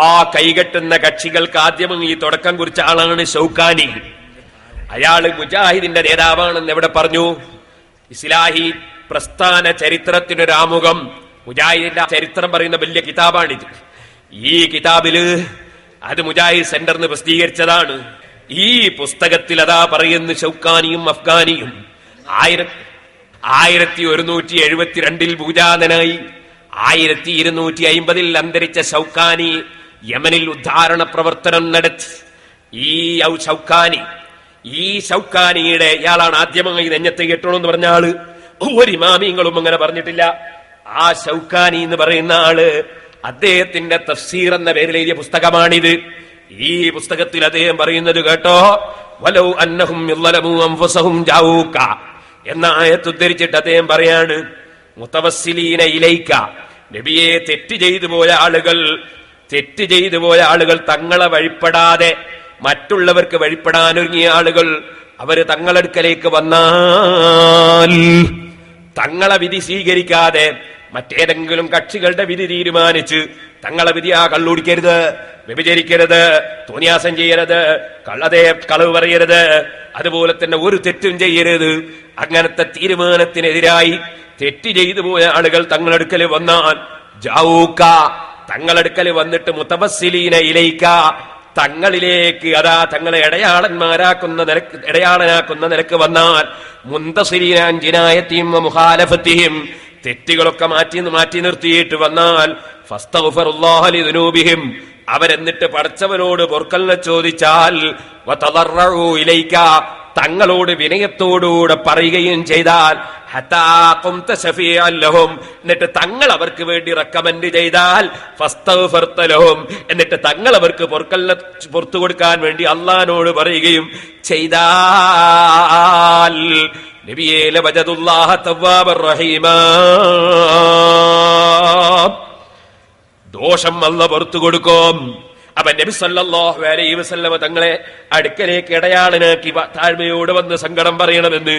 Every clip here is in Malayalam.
ആ കൈകെട്ടുന്ന കക്ഷികൾക്ക് ആദ്യം ഈ തുടക്കം കുറിച്ച ആളാണ് ഷൗക്കാനി. അയാള് മുജാഹിദിന്റെ നേതാവാണെന്ന് എവിടെ പറഞ്ഞു? ഇസ്ലാഹി പ്രസ്ഥാന ചരിത്രത്തിനൊരാമുഖം, മുജാഹിദിന്റെ ചരിത്രം പറയുന്ന വലിയ കിതാബാണിത്. ഈ കിതാബില് അത് മുജാഹിദ് സെന്ററിന് പ്രസിദ്ധീകരിച്ചതാണ്. ഈ പുസ്തകത്തിൽ അതാ പറയുന്ന ഷൗക്കാനിയും അഫ്ഗാനിയും 1172 ഭൂജാതനായി 1250 അന്തരിച്ച ഷൗക്കാനി യമനിൽ ഉദ്ധാരണ പ്രവർത്തനം നടത്തി. ഈ ഷൗക്കാനിയുടെ ഇയാളാണ് ആദ്യമായി നെഞ്ഞത്ത് കെട്ടണമെന്ന് പറഞ്ഞ ആള്. ഒരു ഇമാമിങ്ങളും അങ്ങനെ പറഞ്ഞിട്ടില്ല. ആ ഷൗക്കാനി എന്ന് പറയുന്ന ആള് അദ്ദേഹത്തിന്റെ തഫ്സീർ എന്ന പേരിൽ എഴുതിയ പുസ്തകമാണിത്. ഈ പുസ്തകത്തിൽ അദ്ദേഹം പറയുന്നത് കേട്ടോ, വലൗ അന്നഹും യളമു അൻഫുസഹും ജാഊക എന്ന ആയത്ത് ഉദ്ധരിച്ചിട്ട് അദ്ദേഹം പറയാണ്, മുതവസ്സിലീന ഇലൈക, നബിയെ തെറ്റ് ചെയ്തു പോയ ആളുകൾ തങ്ങളെ വഴിപ്പെടാതെ മറ്റുള്ളവർക്ക് വഴിപ്പെടാനൊരുങ്ങിയ ആളുകൾ അവര് തങ്ങളടുക്കലേക്ക് വന്നാൽ തങ്ങളെ വിധി സ്വീകരിക്കാതെ മറ്റേതെങ്കിലും കക്ഷികളുടെ വിധി തീരുമാനിച്ച് തങ്ങളെ വിധി കള്ളുടിക്കരുത്, വ്യഭിചരിക്കരുത്, തോന്നിയാസം ചെയ്യരുത്, കളവ് പറയരുത്, അതുപോലെ തന്നെ ഒരു തെറ്റും ചെയ്യരുത്, അങ്ങനത്തെ തീരുമാനത്തിനെതിരായി തെറ്റ് ചെയ്തു പോയ ആളുകൾ തങ്ങളടുക്കൽ വന്നാൽ ജാഊക, തങ്ങളടുക്കൽ വന്നിട്ട് മുതവസ്സിലീന ഇലൈക, തങ്ങളിലേക്ക് തങ്ങളെ ഇടയാളനാക്കുന്ന നിലക്ക് വന്നാൽ മുന്തസിരീന ജിനായത്തിയും മുഖാലഫത്തിയും, തെറ്റുകളൊക്കെ മാറ്റി നിർത്തിയിട്ട് വന്നാൽ ഫസ്തഗ്ഫിറുല്ലാഹ ലിദുനൂബിഹിം, അവരെന്നിട്ട് പടച്ചവനോട് പൊറുക്കലിനെ ചോദിച്ചാൽ വതദറഉ ഇലൈക, തങ്ങളോട് വിനയത്തോടുകൂടെ പറയുകയും ചെയ്താൽ ഹത്താ ഖുംത ശഫീഅൻ ലഹും, എന്നിട്ട് തങ്ങൾ അവർക്ക് വേണ്ടി റെക്കമെൻഡ് ചെയ്താൽ ഫസ്തഗ്ഫർത ലഹും, എന്നിട്ട് തങ്ങൾ അവർക്ക് പുറത്തു കൊടുക്കാൻ വേണ്ടി അള്ളാഹിനോട് പറയുകയും ചെയ്താൽ നബിയേ ലവജദുല്ലാഹ തവ്വാബർ റഹീമാ, ദോഷം അല്ലാഹു പുറത്തു കൊടുക്കും. അപ്പൊ നബി സല്ലല്ലാഹു അലൈഹി വസല്ലമ തങ്ങളെ അടുക്കലേക്ക് ഇടയാളനാക്കി താഴ്മയോട് വന്ന് സങ്കടം പറയണമെന്ന്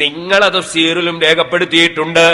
നിങ്ങളത് തഫ്സീറിലും രേഖപ്പെടുത്തിയിട്ടുണ്ട്.